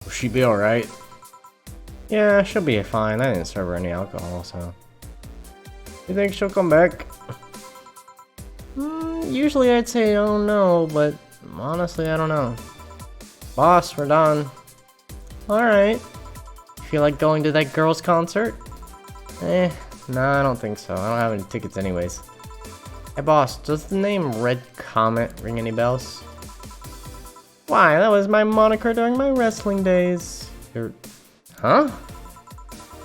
Will she be alright? Yeah, she'll be fine. I didn't serve her any alcohol, so. You think she'll come back? Usually I'd say oh no, but honestly I don't know. Boss, we're done. Alright. Feel like going to that girls' concert? No, I don't think so. I don't have any tickets anyways. Hey boss, does the name Red Comet ring any bells? Why, that was my moniker during my wrestling days. Huh?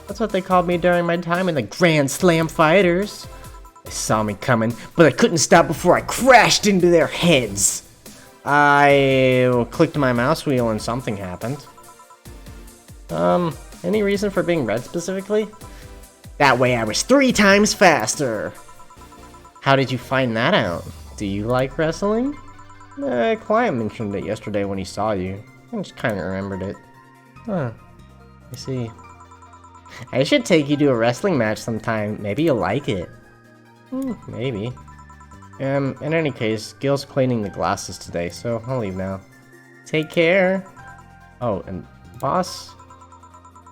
That's what they called me during my time in the Grand Slam Fighters. They saw me coming, but I couldn't stop before I crashed into their heads. I clicked my mouse wheel and something happened. Any reason for being red specifically? That way I was 3 times faster. How did you find that out? Do you like wrestling? Client mentioned it yesterday when he saw you. I just kind of remembered it. Huh. I see. I should take you to a wrestling match sometime. Maybe you'll like it. Maybe. In any case, Gil's cleaning the glasses today, so I'll leave now. Take care. Oh, and boss?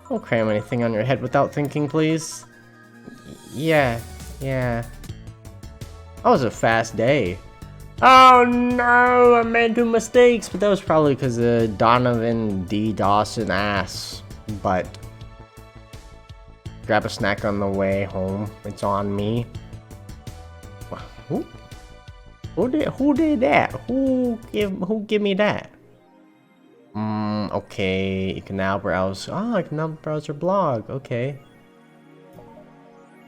Don't cram anything on your head without thinking, please. Yeah. That was a fast day. Oh no, I made 2 mistakes, but that was probably because of Donovan D. Dawson ass. But grab a snack on the way home. It's on me. Who did that? Who give me that? Okay. You can now browse. Oh, I can now browse your blog. Okay.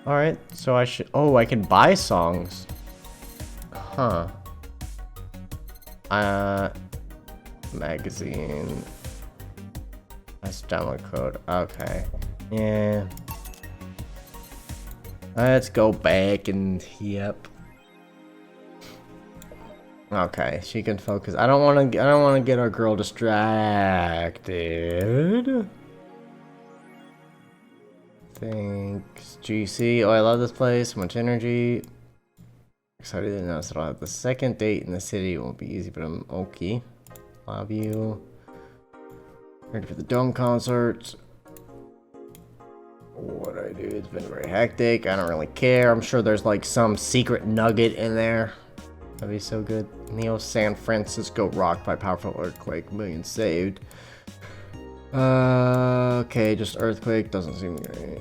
All right. So I should. Oh, I can buy songs. Huh. Magazine. That's download code. Okay. Yeah. Let's go back and yep. Okay, she can focus. I don't want to get our girl distracted. Thanks, GC. Oh, I love this place. So much energy. Excited to announce that I'll have the second date in the city. It won't be easy, but I'm okay. Love you. Ready for the Dome concert. What I do, it's been very hectic. I don't really care. I'm sure there's like some secret nugget in there. That'd be so good. Neo San Francisco rocked by powerful earthquake. Millions saved. Okay, just earthquake. Doesn't seem great.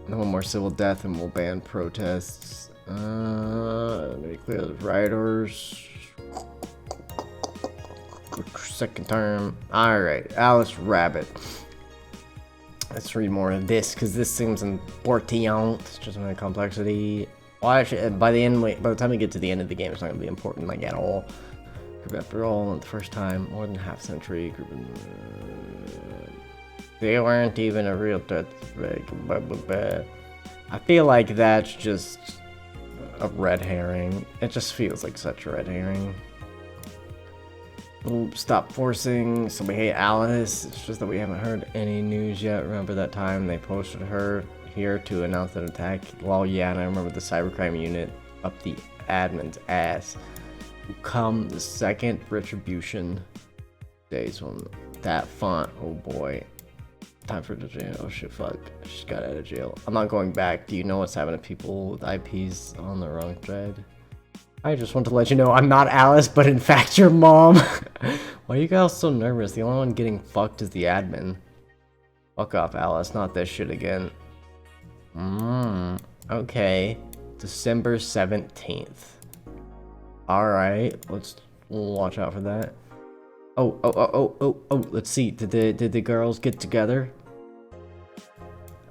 No more civil death and we'll ban protests. Maybe clear the rioters. Second term. Alright, Alice Rabbit. Let's read more of this because this seems important. It's just my complexity. Well, actually, by the time we get to the end of the game, it's not gonna be important like at all. Group after all, the first time, more than half century. Group. They weren't even a real threat. I feel like that's just a red herring. It just feels like such a red herring. Oops, stop forcing. So we hate Alice. It's just that we haven't heard any news yet. Remember that time they posted her here to announce an attack? Well, yeah, and I remember the cybercrime unit up the admin's ass. Come the second retribution days on that font. Oh boy. Time for the jail. Oh shit, fuck. I just got out of jail. I'm not going back. Do you know what's happening to people with IPs on the wrong thread? I just want to let you know I'm not Alice, but in fact your mom. Why are you guys so nervous? The only one getting fucked is the admin. Fuck off, Alice. Not this shit again. Okay. December 17th. Alright. We'll watch out for that. Oh. Let's see. Did the girls get together?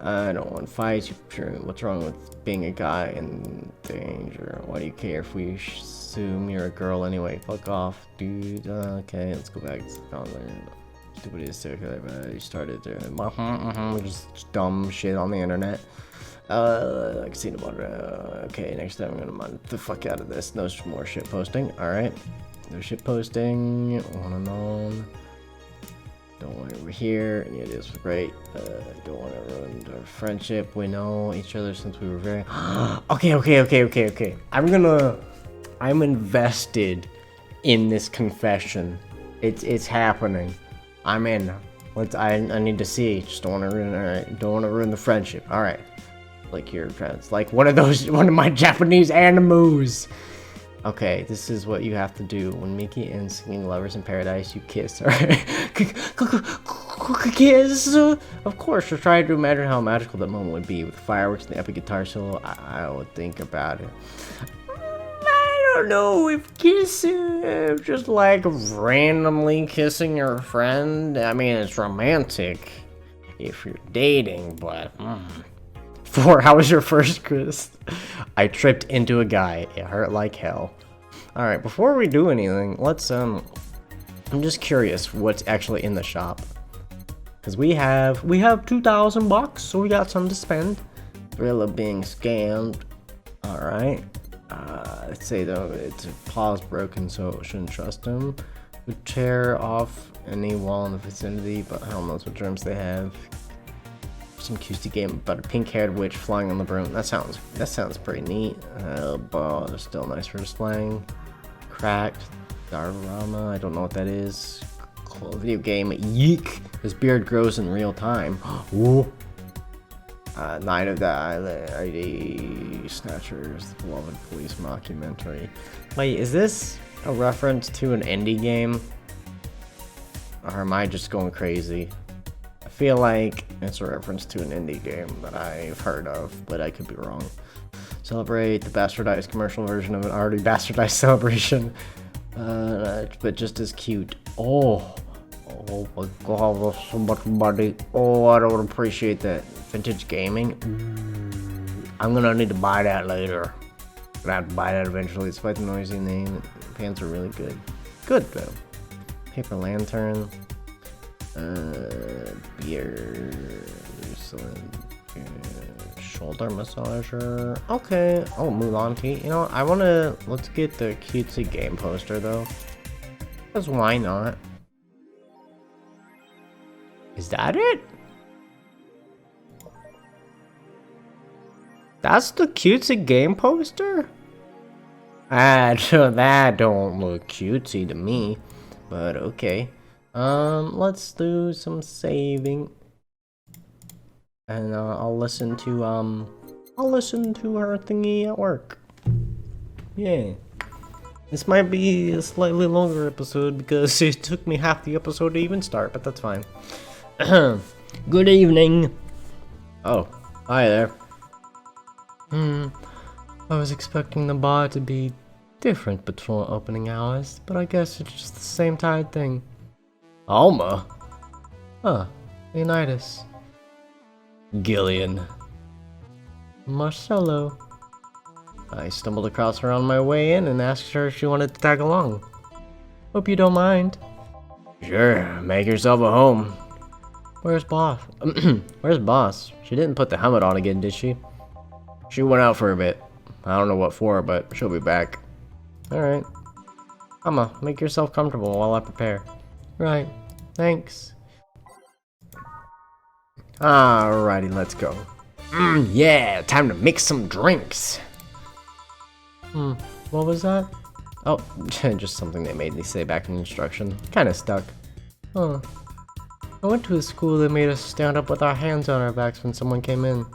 I don't want fights. Sure. What's wrong with being a guy in danger? Why do you care if we assume you're a girl anyway? Fuck off, dude. Okay, let's go back to stupid is circular, but you started doing just dumb shit on the internet. I can see about okay, next time I'm gonna mind the fuck out of this. No more shit posting. Alright. No shit posting. On and on. Don't want it over here. Any ideas were great. Don't want to ruin our friendship. We know each other since we were very. Okay. I'm invested in this confession. It's happening. I'm in. I need to see. Just don't want to ruin. All right, don't want to ruin the friendship. All right, like your friends, like one of my Japanese animus. Okay, this is what you have to do when Mickey and singing "Lovers in Paradise." You kiss. All right, kiss. Of course, just try to imagine how magical that moment would be with fireworks and the epic guitar solo. I would think about it. I don't know if kissing, just like randomly kissing your friend. I mean, it's romantic if you're dating, but 4, how was your first kiss? I tripped into a guy. It hurt like hell. All right, before we do anything, let's I'm just curious what's actually in the shop, because we have 2,000 bucks, so we got some to spend. Thrill of being scammed. All right. Let's say though its paw's broken, so I shouldn't trust him. Would tear off any wall in the vicinity, but I don't know what germs they have. Some cutesy game about a pink-haired witch flying on the broom. That sounds pretty neat. But they're still nice for slang. Cracked. Darvarama, I don't know what that is. Cool video game. Yeek. His beard grows in real time. Ooh. Night of the ID Snatchers, the beloved police mockumentary. Wait, is this a reference to an indie game? Or am I just going crazy? I feel like it's a reference to an indie game that I've heard of, but I could be wrong. Celebrate the bastardized commercial version of an already bastardized celebration, but just as cute. Oh my god, that's so much money. Oh, I don't appreciate that. Vintage gaming. I'm gonna need to buy that later. I'm gonna have to buy that eventually, despite the noisy name. Pants are really good. Good though. Paper lantern. Beer. Shoulder massager. Okay. Oh, Mulanti. You know, let's get the cutesy game poster though. Because why not? Is that it? That's the cutesy game poster? That don't look cutesy to me. But okay. Let's do some saving. And I'll listen to her thingy at work. Yeah. This might be a slightly longer episode because it took me half the episode to even start, but that's fine. Good evening. Oh, hi there. I was expecting the bar to be different between opening hours, but I guess it's just the same tired thing. Alma? Huh, Leonidas. Gillian. Marcello. I stumbled across her on my way in and asked her if she wanted to tag along. Hope you don't mind. Sure, make yourself at home. Where's Boss? Where's Boss? She didn't put the helmet on again, did she? She went out for a bit. I don't know what for, but she'll be back. Alright. Amma, make yourself comfortable while I prepare. Right. Thanks. Alrighty, let's go. Yeah, time to mix some drinks. What was that? Oh, just something they made me say back in instruction. Kinda stuck. Huh. I went to a school that made us stand up with our hands on our backs when someone came in.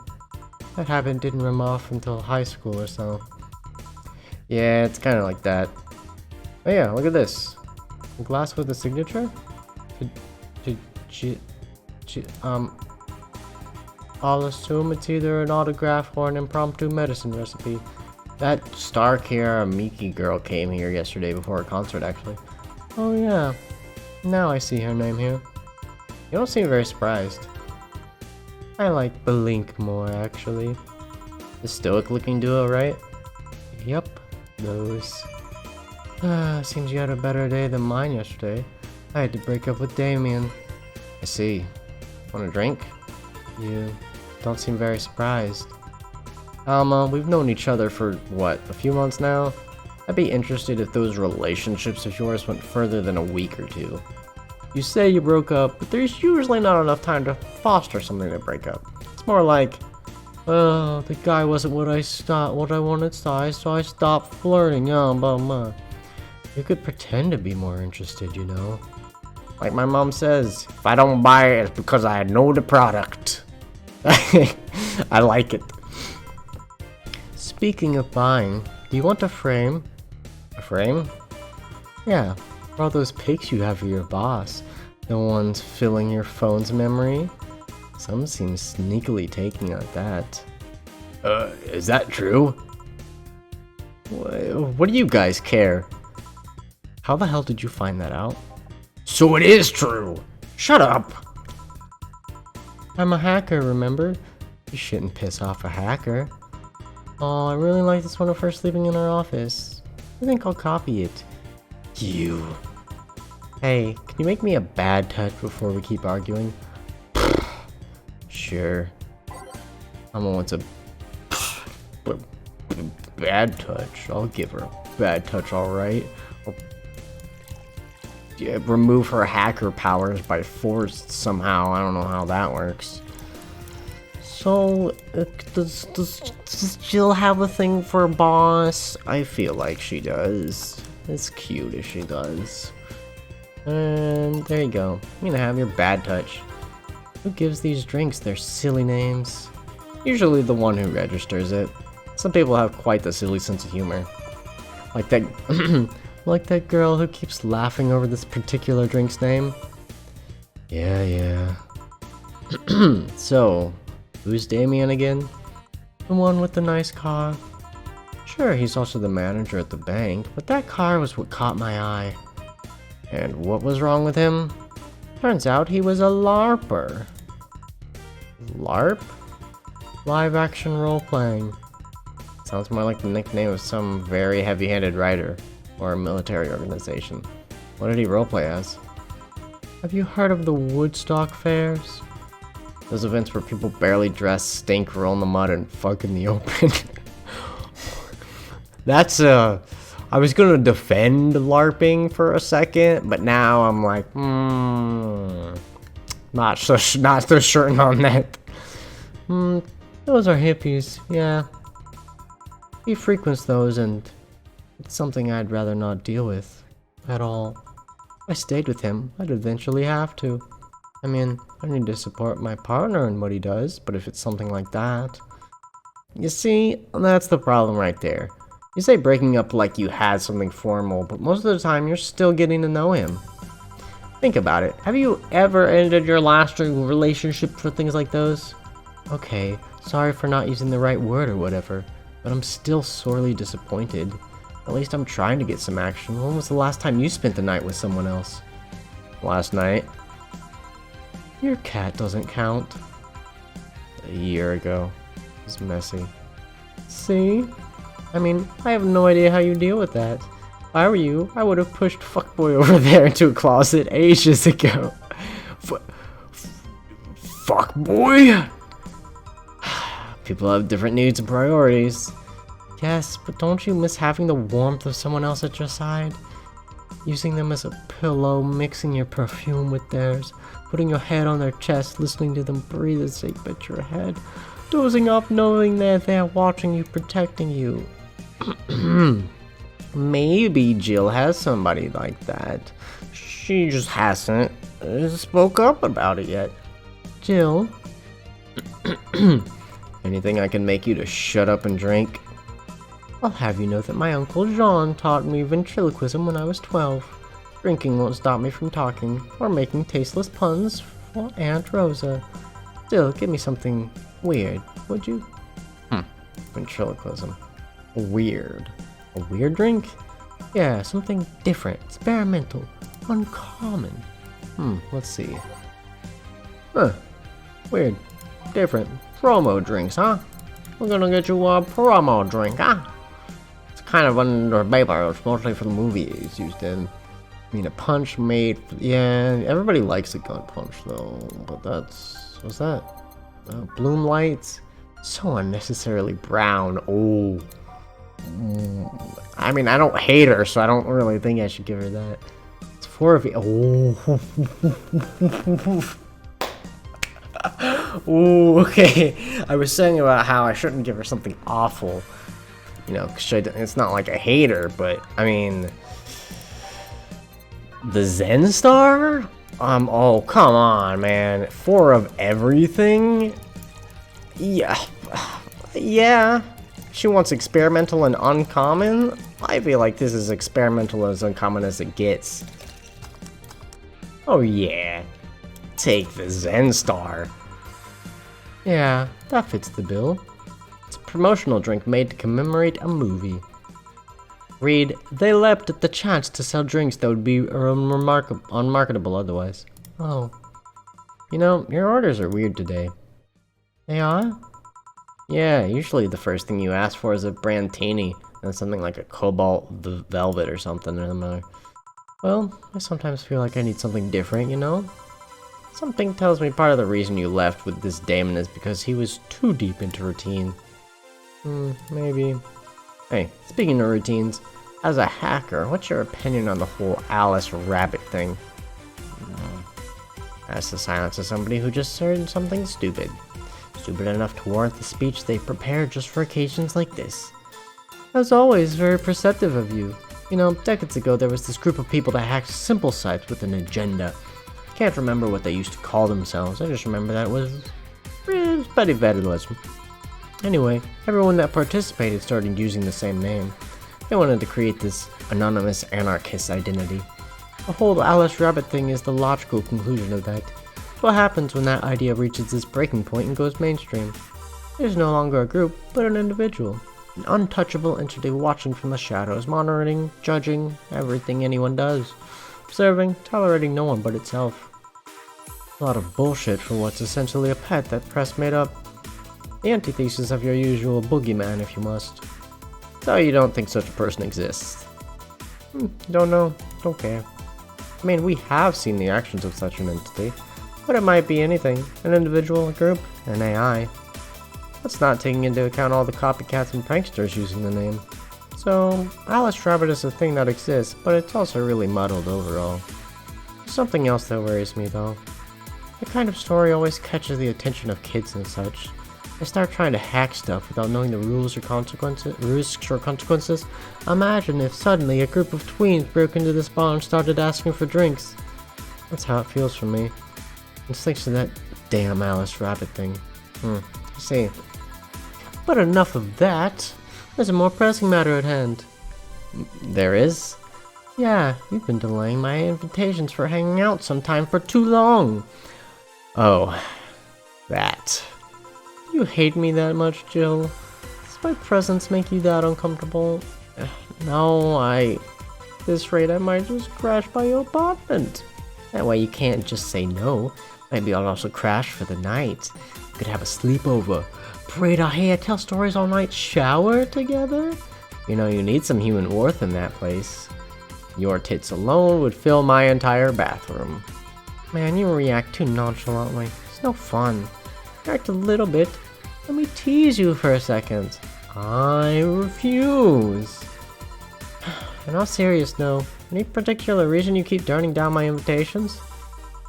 That habit didn't run off until high school or so. Yeah, it's kinda like that. Oh yeah, look at this. A glass with a signature? I'll assume it's either an autograph or an impromptu medicine recipe. That Star Kiara Miki girl came here yesterday before a concert, actually. Oh yeah. Now I see her name here. You don't seem very surprised. I like Blink more, actually. The stoic-looking duo, right? Yep, those. Seems you had a better day than mine yesterday. I had to break up with Damien. I see. Want a drink? You don't seem very surprised. Alma, we've known each other for, what, a few months now? I'd be interested if those relationships of yours went further than a week or two. You say you broke up, but there's usually not enough time to foster something to break up. It's more like, oh, the guy wasn't what I wanted, so I stopped flirting, You could pretend to be more interested, you know. Like my mom says, if I don't buy it, it's because I know the product. I like it. Speaking of buying, do you want a frame? A frame? Yeah, for all those pics you have of your boss. The ones filling your phone's memory. Some seem sneakily taking at that. Is that true? What do you guys care? How the hell did you find that out? So it is true! Shut up! I'm a hacker, remember? You shouldn't piss off a hacker. Oh, I really like this one first leaving in our office. I think I'll copy it. You. Hey, can you make me a bad touch before we keep arguing? Sure. I'm gonna want a bad touch. I'll give her a bad touch, alright. Yeah, remove her hacker powers by force somehow. I don't know how that works. So, does Jill have a thing for a boss? I feel like she does. It's cute if she does. And there you go. You're gonna have your bad touch. Who gives these drinks their silly names? Usually the one who registers it. Some people have quite the silly sense of humor. Like that like that girl who keeps laughing over this particular drink's name. Yeah. So, who's Damien again? The one with the nice car. Sure, he's also the manager at the bank, but that car was what caught my eye. And what was wrong with him? Turns out he was a LARPer. LARP? Live action role-playing. Sounds more like the nickname of some very heavy-handed writer or a military organization. What did he roleplay as? Have you heard of the Woodstock fairs? Those events where people barely dress, stink, roll in the mud, and fuck in the open. That's I was gonna defend LARPing for a second, but now I'm like, not so certain on that. Those are hippies, yeah. He frequents those, and it's something I'd rather not deal with at all. If I stayed with him, I'd eventually have to. I mean, I need to support my partner in what he does, but if it's something like that... You see, that's the problem right there. You say breaking up like you had something formal, but most of the time you're still getting to know him. Think about it. Have you ever ended your last relationship for things like those? Okay, sorry for not using the right word or whatever, but I'm still sorely disappointed. At least I'm trying to get some action. When was the last time you spent the night with someone else? Last night. Your cat doesn't count. A year ago. It was messy. See? I mean, I have no idea how you deal with that. If I were you, I would have pushed fuckboy over there into a closet ages ago. Fuckboy? People have different needs and priorities. Yes, but don't you miss having the warmth of someone else at your side? Using them as a pillow, mixing your perfume with theirs, putting your head on their chest, listening to them breathe as they bit your head, dozing off knowing that they're watching you, protecting you. Maybe Jill has somebody like that. She just hasn't spoke up about it yet. Jill? Anything I can make you to shut up and drink? I'll have you know that my Uncle Jean taught me ventriloquism when I was 12. Drinking won't stop me from talking, or making tasteless puns for Aunt Rosa. Still, give me something weird, would you? Ventriloquism. Weird. A weird drink? Yeah, something different, experimental, uncommon. Let's see. Weird. Different. Promo drinks, huh? We're gonna get you a promo drink, huh? It's kind of under paper. It's mostly for the movies used in. I mean, a punch made... Yeah, everybody likes a gun punch, though. But that's... What's that? Bloom lights? So unnecessarily brown. Oh. I mean, I don't hate her, so I don't really think I should give her that. It's 4 V... Oh. Ooh, okay. I was saying about how I shouldn't give her something awful. You know, cause it's not like I hate her, but I mean... The Zen Star? Oh, come on, man. 4 of everything? Yeah. Yeah. She wants experimental and uncommon? I feel like this is experimental as uncommon as it gets. Oh yeah. Take the Zen Star. Yeah, that fits the bill. It's a promotional drink made to commemorate a movie. Read, they leapt at the chance to sell drinks that would be unmarketable otherwise. Oh. You know, your orders are weird today. They are? Yeah, usually the first thing you ask for is a brandtini, and something like a cobalt velvet or something or another. Well, I sometimes feel like I need something different, you know? Something tells me part of the reason you left with this Damon is because he was too deep into routine. Maybe. Hey, speaking of routines, as a hacker, what's your opinion on the whole Alice Rabbit thing? That's the silence of somebody who just said something stupid. Stupid enough to warrant the speech they prepared just for occasions like this. As always, very perceptive of you. You know, decades ago there was this group of people that hacked simple sites with an agenda. Can't remember what they used to call themselves, I just remember that it was petty vandalism. Anyway, everyone that participated started using the same name. They wanted to create this anonymous anarchist identity. The whole Alice Rabbit thing is the logical conclusion of that. It's what happens when that idea reaches this breaking point and goes mainstream. There's no longer a group, but an individual. An untouchable entity watching from the shadows, monitoring, judging everything anyone does. Observing, tolerating no one but itself. A lot of bullshit for what's essentially a pet that press made up. The antithesis of your usual boogeyman, if you must. So you don't think such a person exists? Don't know, don't care. I mean, we have seen the actions of such an entity, but it might be anything, an individual, a group, an AI. That's not taking into account all the copycats and pranksters using the name. So, Alice Rabbit is a thing that exists, but it's also really muddled overall. There's something else that worries me though. The kind of story always catches the attention of kids and such. They start trying to hack stuff without knowing the rules or risks or consequences. Imagine if suddenly a group of tweens broke into this bar and started asking for drinks. That's how it feels for me. It's thanks to that damn Alice Rabbit thing. I see. But enough of that. There's a more pressing matter at hand. There is? Yeah, you've been delaying my invitations for hanging out sometime for too long. Oh, that. You hate me that much, Jill? Does my presence make you that uncomfortable? No, at this rate I might just crash by your apartment. That way you can't just say no. Maybe I'll also crash for the night. We could have a sleepover, braid our hair, tell stories all night, shower together. You know, you need some human worth in that place. Your tits alone would fill my entire bathroom. Man, you react too nonchalantly. It's no fun. Act a little bit. Let me tease you for a second. I refuse. In all seriousness, no. Any particular reason you keep turning down my invitations?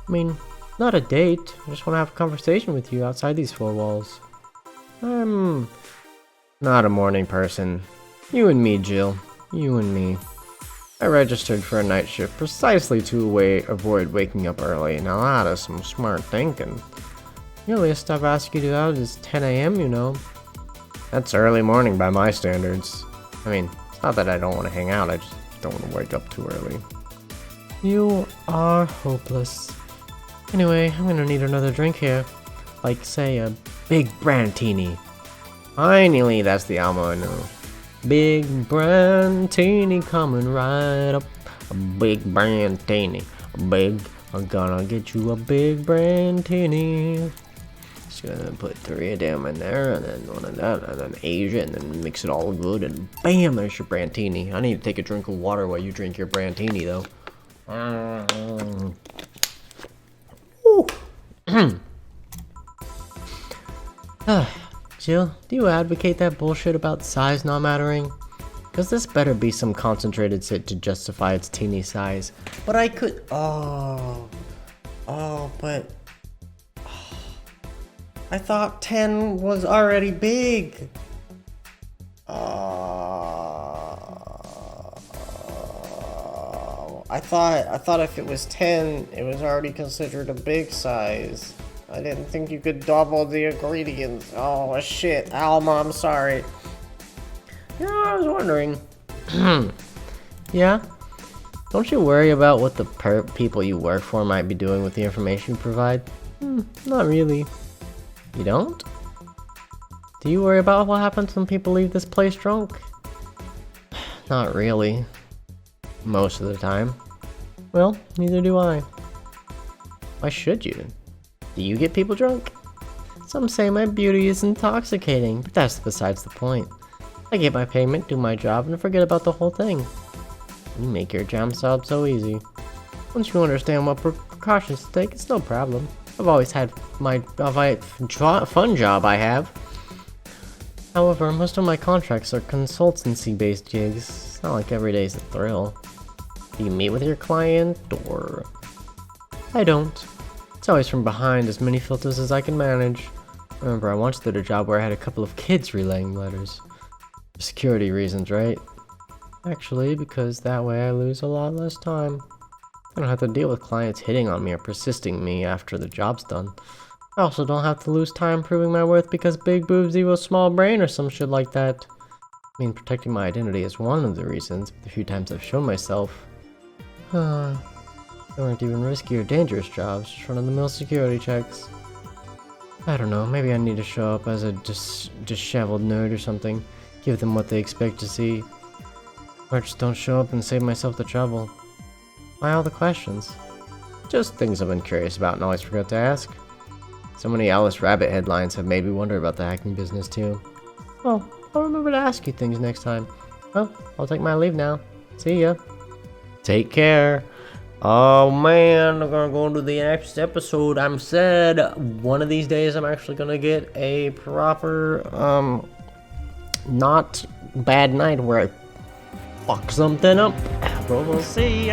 I mean, not a date. I just want to have a conversation with you outside these 4 walls. I'm not a morning person. You and me, Jill. You and me. I registered for a night shift precisely to avoid waking up early. Now that is some smart thinking. The earliest I've asked you to out is 10 AM, you know. That's early morning by my standards. I mean, it's not that I don't want to hang out, I just don't want to wake up too early. You are hopeless. Anyway, I'm gonna need another drink here. Like, say, a big brandtini. Finally, that's the Alma I know. Big brandtini coming right up. A big brandtini. I'm gonna get you a big brandtini. Just gonna put 3 of them in there, and then 1 of that, and then Asia, and then mix it all good, and bam, there's your brandtini. I need to take a drink of water while you drink your brandtini, though. Jill, do you advocate that bullshit about size not mattering? Cause this better be some concentrated sit to justify its teeny size. But I could, but I thought 10 was already big. I I thought if it was 10, it was already considered a big size. I didn't think you could double the ingredients. Oh shit, Alma, I'm sorry. Yeah, I was wondering. Yeah? Don't you worry about what the people you work for might be doing with the information you provide? Not really. You don't? Do you worry about what happens when people leave this place drunk? Not really. Most of the time. Well, neither do I. Why should you? Do you get people drunk? Some say my beauty is intoxicating, but that's besides the point. I get my payment, do my job, and forget about the whole thing. You make your job so easy. Once you understand what precautions to take, it's no problem. I've always had my fun job I have. However, most of my contracts are consultancy-based gigs. It's not like every day's a thrill. Do you meet with your client, or... I don't. It's always from behind, as many filters as I can manage. Remember, I once did a job where I had a couple of kids relaying letters. For security reasons, right? Actually, because that way I lose a lot less time. I don't have to deal with clients hitting on me or persisting me after the job's done. I also don't have to lose time proving my worth because big boobs equals small brain or some shit like that. I mean, protecting my identity is one of the reasons, but the few times I've shown myself... They weren't even risky or dangerous jobs, just run-of-the-mill security checks. I don't know, maybe I need to show up as a disheveled nerd or something. Give them what they expect to see. Or just don't show up and save myself the trouble. Why all the questions? Just things I've been curious about and always forgot to ask. So many Alice Rabbit headlines have made me wonder about the hacking business too. Well, I'll remember to ask you things next time. Well, I'll take my leave now. See ya. Take care. Oh man, I'm gonna go into the next episode. I'm said one of these days I'm actually gonna get a proper, not bad night where I fuck something up. But we'll see.